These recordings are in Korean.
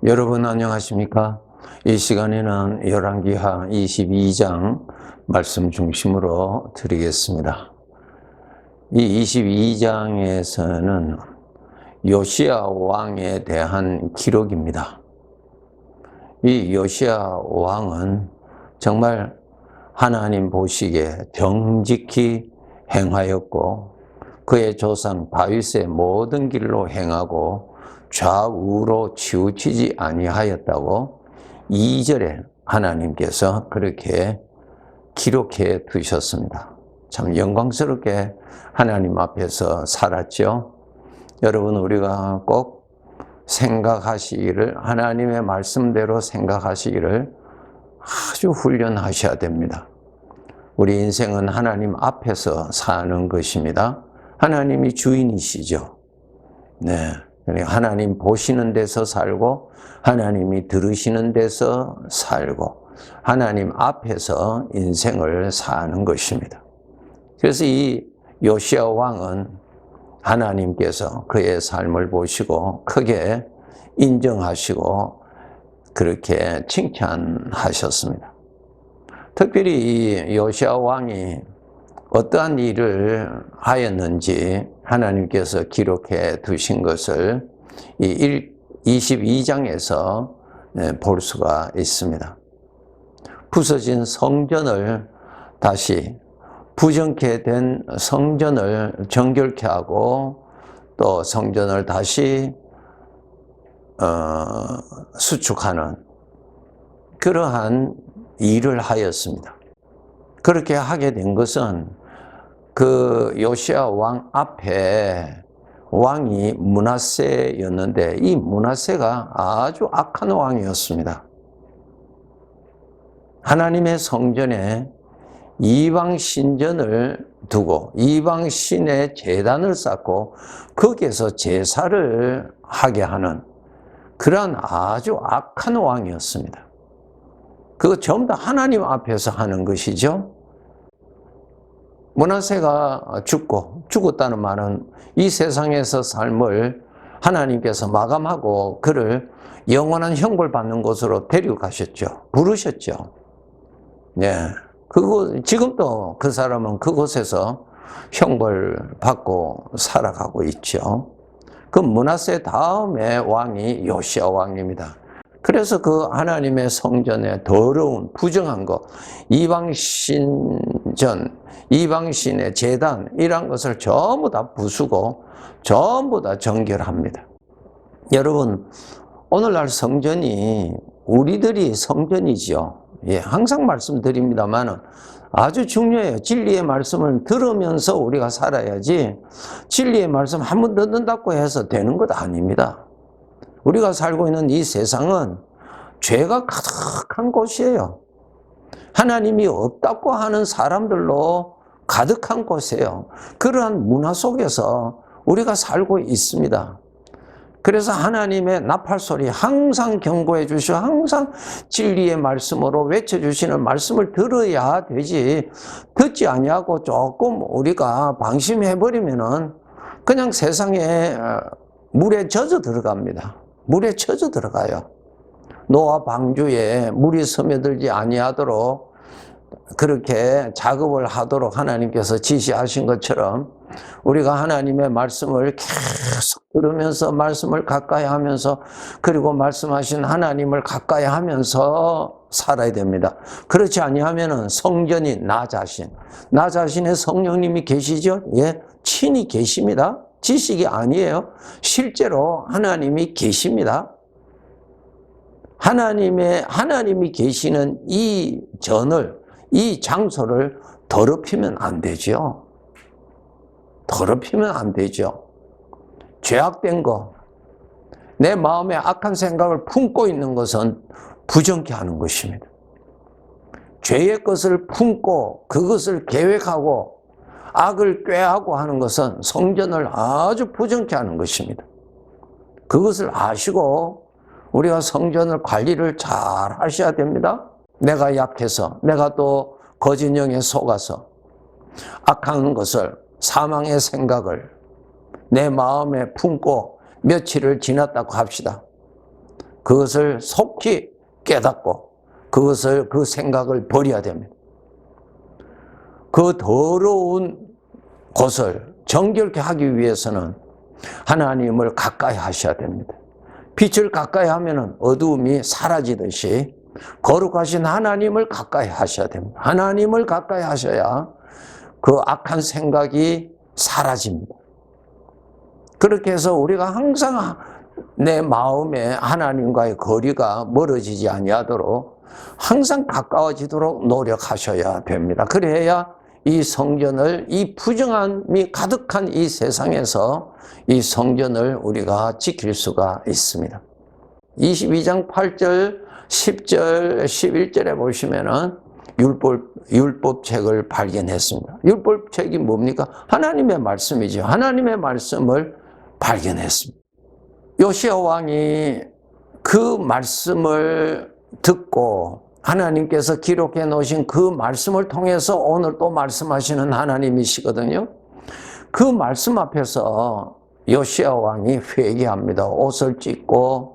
여러분 안녕하십니까? 이 시간에는 열왕기하 22장 말씀 중심으로 드리겠습니다. 이 22장에서는 요시야 왕에 대한 기록입니다. 이 요시야 왕은 정말 하나님 보시기에 정직히 행하였고 그의 조상 다윗의 모든 길로 행하고 좌우로 치우치지 아니하였다고 2절에 하나님께서 그렇게 기록해 두셨습니다. 참 영광스럽게 하나님 앞에서 살았죠. 여러분, 우리가 꼭 생각하시기를, 하나님의 말씀대로 생각하시기를 아주 훈련하셔야 됩니다. 우리 인생은 하나님 앞에서 사는 것입니다. 하나님이 주인이시죠. 네. 하나님 보시는 데서 살고 하나님이 들으시는 데서 살고 하나님 앞에서 인생을 사는 것입니다. 그래서 이 요시야 왕은 하나님께서 그의 삶을 보시고 크게 인정하시고 그렇게 칭찬하셨습니다. 특별히 이 요시야 왕이 어떠한 일을 하였는지 하나님께서 기록해 두신 것을 이 22장에서 볼 수가 있습니다. 부서진 성전을 다시 부정케 된 성전을 정결케 하고 또 성전을 다시 수축하는 그러한 일을 하였습니다. 그렇게 하게 된 것은 그 요시야 왕 앞에 왕이 므낫세였는데 이 므낫세가 아주 악한 왕이었습니다. 하나님의 성전에 이방 신전을 두고 이방 신의 제단을 쌓고 거기에서 제사를 하게 하는 그러한 아주 악한 왕이었습니다. 그거 전부 다 하나님 앞에서 하는 것이죠. 므낫세가 죽었다는 말은 이 세상에서 삶을 하나님께서 마감하고 그를 영원한 형벌 받는 곳으로 데려가셨죠. 부르셨죠. 네. 지금도 그 사람은 그곳에서 형벌 받고 살아가고 있죠. 그 므낫세 다음에 왕이 요시야 왕입니다. 그래서 그 하나님의 성전에 더러운 부정한 것, 이방신전, 이방신의 제단 이런 것을 전부 다 부수고 전부 다 정결합니다. 여러분, 오늘날 성전이 우리들이 성전이죠. 예, 항상 말씀드립니다만 아주 중요해요. 진리의 말씀을 들으면서 우리가 살아야지 진리의 말씀 한 번 듣는다고 해서 되는 것 아닙니다. 우리가 살고 있는 이 세상은 죄가 가득한 곳이에요. 하나님이 없다고 하는 사람들로 가득한 곳이에요. 그러한 문화 속에서 우리가 살고 있습니다. 그래서 하나님의 나팔소리 항상 경고해 주시고 항상 진리의 말씀으로 외쳐주시는 말씀을 들어야 되지, 듣지 아니하고 조금 우리가 방심해버리면은 그냥 세상에 물에 젖어 들어갑니다. 물에 젖어 들어가요. 노아 방주에 물이 스며들지 아니하도록 그렇게 작업을 하도록 하나님께서 지시하신 것처럼 우리가 하나님의 말씀을 계속 들으면서 말씀을 가까이 하면서 그리고 말씀하신 하나님을 가까이 하면서 살아야 됩니다. 그렇지 아니하면은 성전이 나 자신의 성령님이 계시죠? 예, 친히 계십니다. 지식이 아니에요. 실제로 하나님이 계십니다. 하나님이 계시는 이 이 장소를 더럽히면 안 되죠. 더럽히면 안 되죠. 죄악된 거, 내 마음에 악한 생각을 품고 있는 것은 부정케 하는 것입니다. 죄의 것을 품고 그것을 계획하고 악을 꾀하고 하는 것은 성전을 아주 부정케 하는 것입니다. 그것을 아시고 우리가 성전을 관리를 잘 하셔야 됩니다. 내가 약해서, 내가 또 거짓 영에 속아서 악한 것을, 사망의 생각을 내 마음에 품고 며칠을 지났다고 합시다. 그것을 속히 깨닫고 그것을 그 생각을 버려야 됩니다. 그 더러운 것을 정결케 하기 위해서는 하나님을 가까이 하셔야 됩니다. 빛을 가까이 하면 어두움이 사라지듯이 거룩하신 하나님을 가까이 하셔야 됩니다. 하나님을 가까이 하셔야 그 악한 생각이 사라집니다. 그렇게 해서 우리가 항상 내 마음에 하나님과의 거리가 멀어지지 아니하도록 항상 가까워지도록 노력하셔야 됩니다. 그래야 이 성전을, 이 부정함이 가득한 이 세상에서 이 성전을 우리가 지킬 수가 있습니다. 22장 8절, 10절, 11절에 보시면은 율법책을 발견했습니다. 율법책이 뭡니까? 하나님의 말씀이죠. 하나님의 말씀을 발견했습니다. 요시야 왕이 그 말씀을 듣고 하나님께서 기록해 놓으신 그 말씀을 통해서 오늘 또 말씀하시는 하나님이시거든요. 그 말씀 앞에서 요시야 왕이 회개합니다. 옷을 찢고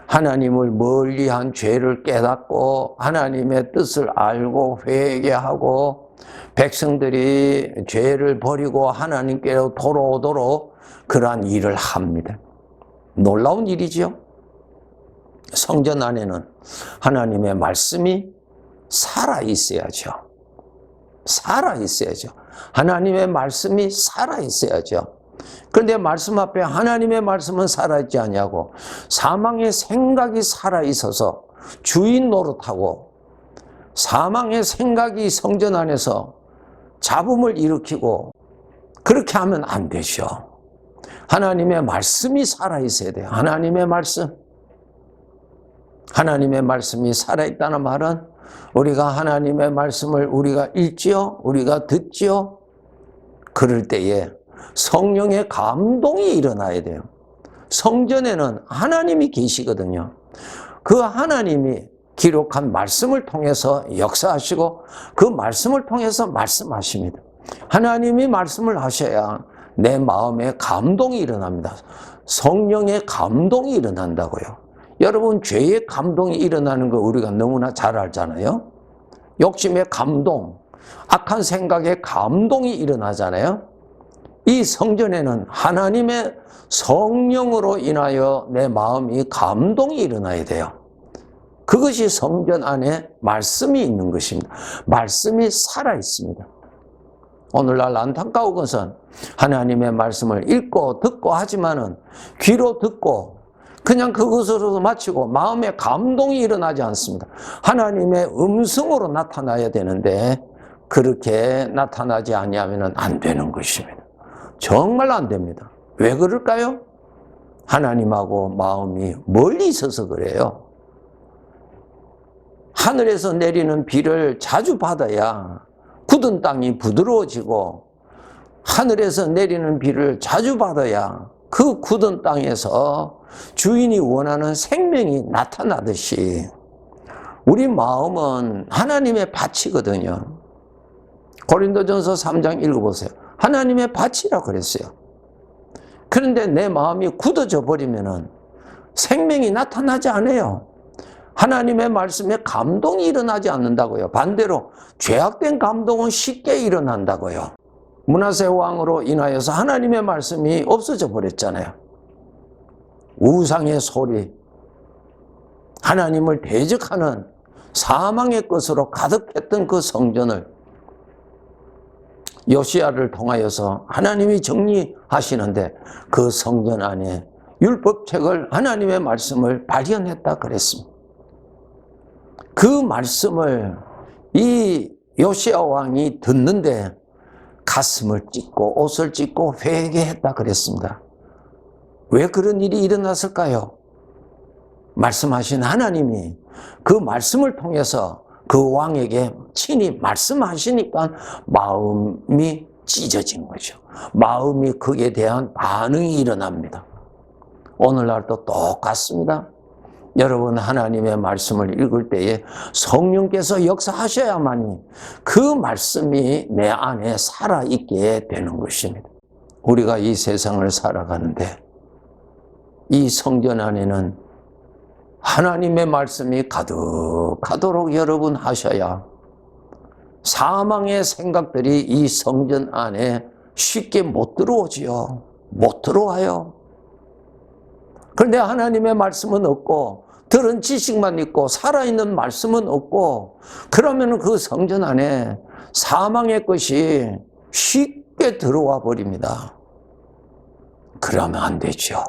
하나님을 멀리한 죄를 깨닫고 하나님의 뜻을 알고 회개하고 백성들이 죄를 버리고 하나님께로 돌아오도록 그러한 일을 합니다. 놀라운 일이지요. 성전 안에는 하나님의 말씀이 살아있어야죠. 살아있어야죠. 하나님의 말씀이 살아있어야죠. 그런데 말씀 앞에 하나님의 말씀은 살아있지 않냐고 사망의 생각이 살아있어서 주인 노릇하고 사망의 생각이 성전 안에서 잡음을 일으키고 그렇게 하면 안 되죠. 하나님의 말씀이 살아있어야 돼요. 하나님의 말씀. 하나님의 말씀이 살아있다는 말은 우리가 하나님의 말씀을 우리가 읽지요, 우리가 듣지요. 그럴 때에 성령의 감동이 일어나야 돼요. 성전에는 하나님이 계시거든요. 그 하나님이 기록한 말씀을 통해서 역사하시고 그 말씀을 통해서 말씀하십니다. 하나님이 말씀을 하셔야 내 마음에 감동이 일어납니다. 성령의 감동이 일어난다고요. 여러분, 죄의 감동이 일어나는 거 우리가 너무나 잘 알잖아요. 욕심의 감동, 악한 생각의 감동이 일어나잖아요. 이 성전에는 하나님의 성령으로 인하여 내 마음이 감동이 일어나야 돼요. 그것이 성전 안에 말씀이 있는 것입니다. 말씀이 살아있습니다. 오늘날 안타까운 것은 하나님의 말씀을 읽고 듣고 하지만은 귀로 듣고 그냥 그것으로 마치고 마음에 감동이 일어나지 않습니다. 하나님의 음성으로 나타나야 되는데 그렇게 나타나지 아니하면 안 되는 것입니다. 정말 안 됩니다. 왜 그럴까요? 하나님하고 마음이 멀리 있어서 그래요. 하늘에서 내리는 비를 자주 받아야 굳은 땅이 부드러워지고 하늘에서 내리는 비를 자주 받아야 그 굳은 땅에서 주인이 원하는 생명이 나타나듯이 우리 마음은 하나님의 밭이거든요. 고린도전서 3장 읽어보세요. 하나님의 밭이라고 그랬어요. 그런데 내 마음이 굳어져 버리면 생명이 나타나지 않아요. 하나님의 말씀에 감동이 일어나지 않는다고요. 반대로 죄악된 감동은 쉽게 일어난다고요. 므낫세 왕으로 인하여서 하나님의 말씀이 없어져 버렸잖아요. 우상의 소리, 하나님을 대적하는 사망의 것으로 가득했던 그 성전을 요시야를 통하여서 하나님이 정리하시는데 그 성전 안에 율법책을 하나님의 말씀을 발견했다 그랬습니다. 그 말씀을 이 요시야 왕이 듣는데 가슴을 찢고 옷을 찢고 회개했다 그랬습니다. 왜 그런 일이 일어났을까요? 말씀하신 하나님이 그 말씀을 통해서 그 왕에게 친히 말씀하시니까 마음이 찢어진 거죠. 마음이 그에 대한 반응이 일어납니다. 오늘날도 똑같습니다. 여러분, 하나님의 말씀을 읽을 때에 성령께서 역사하셔야만이 그 말씀이 내 안에 살아있게 되는 것입니다. 우리가 이 세상을 살아가는데 이 성전 안에는 하나님의 말씀이 가득하도록 여러분 하셔야 사망의 생각들이 이 성전 안에 쉽게 못 들어오지요. 못 들어와요. 그런데 하나님의 말씀은 없고 들은 지식만 있고 살아있는 말씀은 없고, 그러면 그 성전 안에 사망의 것이 쉽게 들어와 버립니다. 그러면 안 되죠.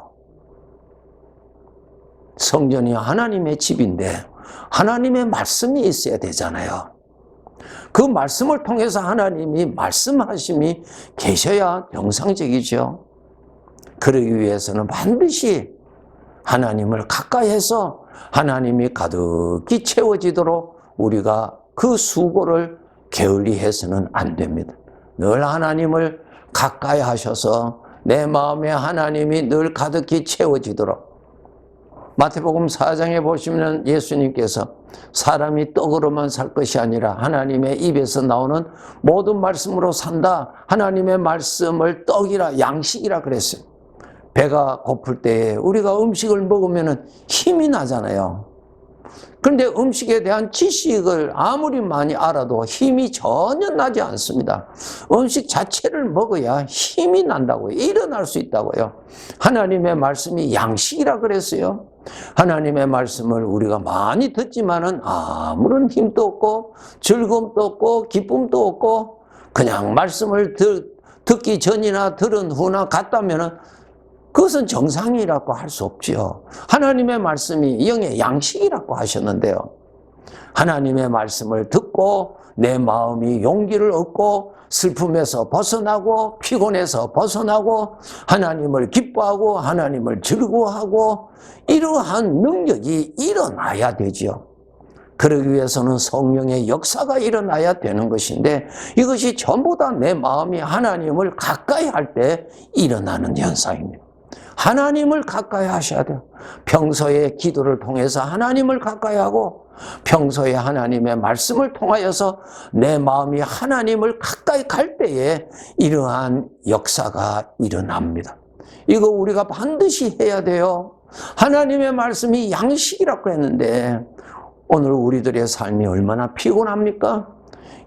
성전이 하나님의 집인데 하나님의 말씀이 있어야 되잖아요. 그 말씀을 통해서 하나님이 말씀하심이 계셔야 정상적이죠. 그러기 위해서는 반드시 하나님을 가까이 해서 하나님이 가득히 채워지도록 우리가 그 수고를 게을리 해서는 안 됩니다. 늘 하나님을 가까이 하셔서 내 마음에 하나님이 늘 가득히 채워지도록. 마태복음 4장에 보시면 예수님께서 사람이 떡으로만 살 것이 아니라 하나님의 입에서 나오는 모든 말씀으로 산다. 하나님의 말씀을 떡이라, 양식이라 그랬어요. 배가 고플 때 우리가 음식을 먹으면 힘이 나잖아요. 그런데 음식에 대한 지식을 아무리 많이 알아도 힘이 전혀 나지 않습니다. 음식 자체를 먹어야 힘이 난다고요. 일어날 수 있다고요. 하나님의 말씀이 양식이라 그랬어요. 하나님의 말씀을 우리가 많이 듣지만은 아무런 힘도 없고 즐거움도 없고 기쁨도 없고 그냥 말씀을 듣기 전이나 들은 후나 같다면은 그것은 정상이라고 할 수 없지요. 하나님의 말씀이 영의 양식이라고 하셨는데요. 하나님의 말씀을 듣고 내 마음이 용기를 얻고 슬픔에서 벗어나고 피곤해서 벗어나고 하나님을 기뻐하고 하나님을 즐거워하고 이러한 능력이 일어나야 되지요. 그러기 위해서는 성령의 역사가 일어나야 되는 것인데 이것이 전부 다 내 마음이 하나님을 가까이 할 때 일어나는 현상입니다. 하나님을 가까이 하셔야 돼요. 평소에 기도를 통해서 하나님을 가까이 하고 평소에 하나님의 말씀을 통하여서 내 마음이 하나님을 가까이 갈 때에 이러한 역사가 일어납니다. 이거 우리가 반드시 해야 돼요. 하나님의 말씀이 양식이라고 했는데 오늘 우리들의 삶이 얼마나 피곤합니까?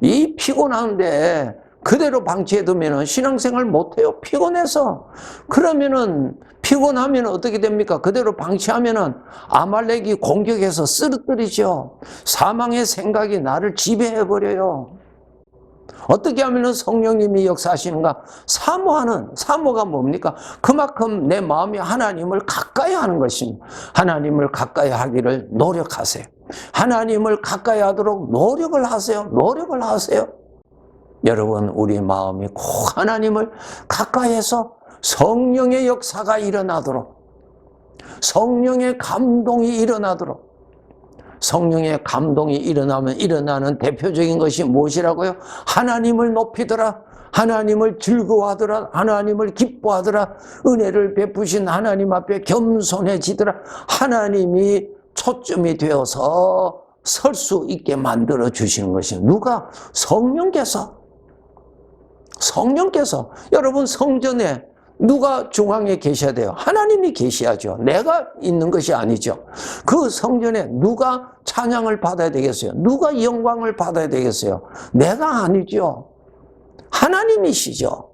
이 피곤한데 그대로 방치해두면 신앙생활 못해요. 피곤해서. 그러면은 피곤하면 어떻게 됩니까? 그대로 방치하면은 아말렉이 공격해서 쓰러뜨리죠. 사망의 생각이 나를 지배해버려요. 어떻게 하면 성령님이 역사하시는가? 사모가 뭡니까? 그만큼 내 마음이 하나님을 가까이 하는 것입니다. 하나님을 가까이 하기를 노력하세요. 하나님을 가까이 하도록 노력을 하세요. 노력을 하세요. 여러분, 우리 마음이 꼭 하나님을 가까이 해서 성령의 역사가 일어나도록, 성령의 감동이 일어나도록. 성령의 감동이 일어나면 일어나는 대표적인 것이 무엇이라고요? 하나님을 높이더라, 하나님을 즐거워하더라, 하나님을 기뻐하더라, 은혜를 베푸신 하나님 앞에 겸손해지더라. 하나님이 초점이 되어서 설 수 있게 만들어 주시는 것이 누가? 성령께서. 여러분, 성전에 누가 중앙에 계셔야 돼요? 하나님이 계셔야죠. 내가 있는 것이 아니죠. 그 성전에 누가 찬양을 받아야 되겠어요? 누가 영광을 받아야 되겠어요? 내가 아니죠. 하나님이시죠.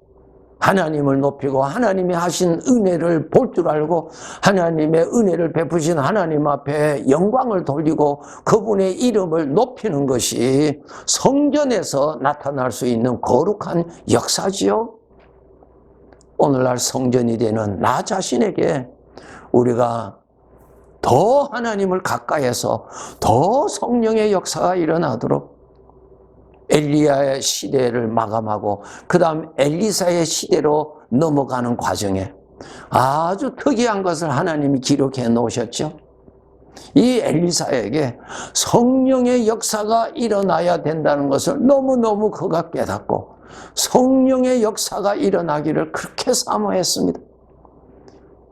하나님을 높이고 하나님이 하신 은혜를 볼 줄 알고 하나님의 은혜를 베푸신 하나님 앞에 영광을 돌리고 그분의 이름을 높이는 것이 성전에서 나타날 수 있는 거룩한 역사지요. 오늘날 성전이 되는 나 자신에게 우리가 더 하나님을 가까이해서 더 성령의 역사가 일어나도록 엘리야의 시대를 마감하고 그 다음 엘리사의 시대로 넘어가는 과정에 아주 특이한 것을 하나님이 기록해 놓으셨죠. 이 엘리사에게 성령의 역사가 일어나야 된다는 것을 너무너무 그가 깨닫고 성령의 역사가 일어나기를 그렇게 사모했습니다.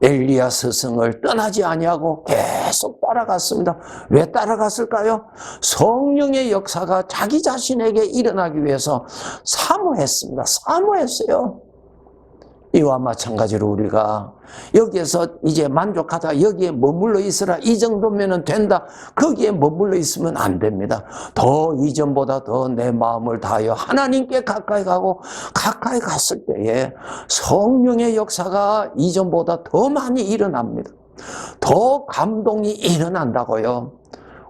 엘리야 스승을 떠나지 아니하고 계속 따라갔습니다. 왜 따라갔을까요? 성령의 역사가 자기 자신에게 일어나기 위해서 사모했습니다. 사모했어요. 이와 마찬가지로 우리가 여기에서 이제 만족하다, 여기에 머물러 있으라, 이 정도면 된다, 거기에 머물러 있으면 안 됩니다. 더 이전보다 더 내 마음을 다하여 하나님께 가까이 가고, 가까이 갔을 때에 성령의 역사가 이전보다 더 많이 일어납니다. 더 감동이 일어난다고요.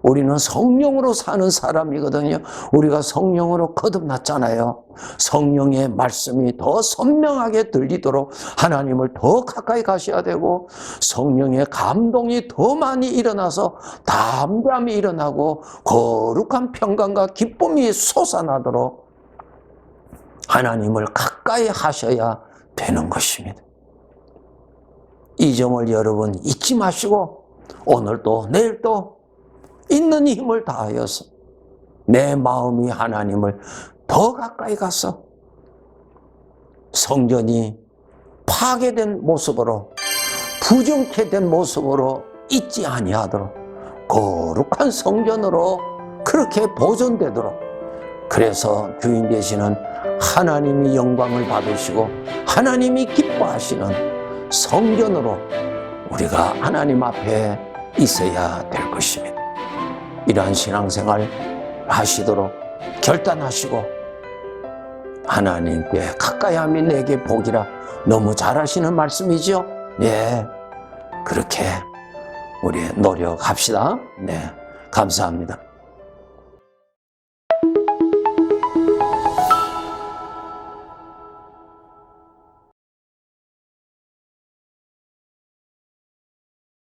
우리는 성령으로 사는 사람이거든요. 우리가 성령으로 거듭났잖아요. 성령의 말씀이 더 선명하게 들리도록 하나님을 더 가까이 가셔야 되고, 성령의 감동이 더 많이 일어나서 담대함이 일어나고 거룩한 평강과 기쁨이 솟아나도록 하나님을 가까이 하셔야 되는 것입니다. 이 점을 여러분 잊지 마시고, 오늘도 내일도 있는 힘을 다하여서 내 마음이 하나님을 더 가까이 가서 성전이 파괴된 모습으로, 부정케 된 모습으로 있지 아니하도록 거룩한 성전으로 그렇게 보존되도록, 그래서 주인 되시는 하나님이 영광을 받으시고 하나님이 기뻐하시는 성전으로 우리가 하나님 앞에 있어야 될 것입니다. 이러한 신앙생활 하시도록 결단하시고, 하나님께 가까이함이 내게 복이라, 너무 잘하시는 말씀이죠? 예, 그렇게 우리 노력합시다. 네, 감사합니다.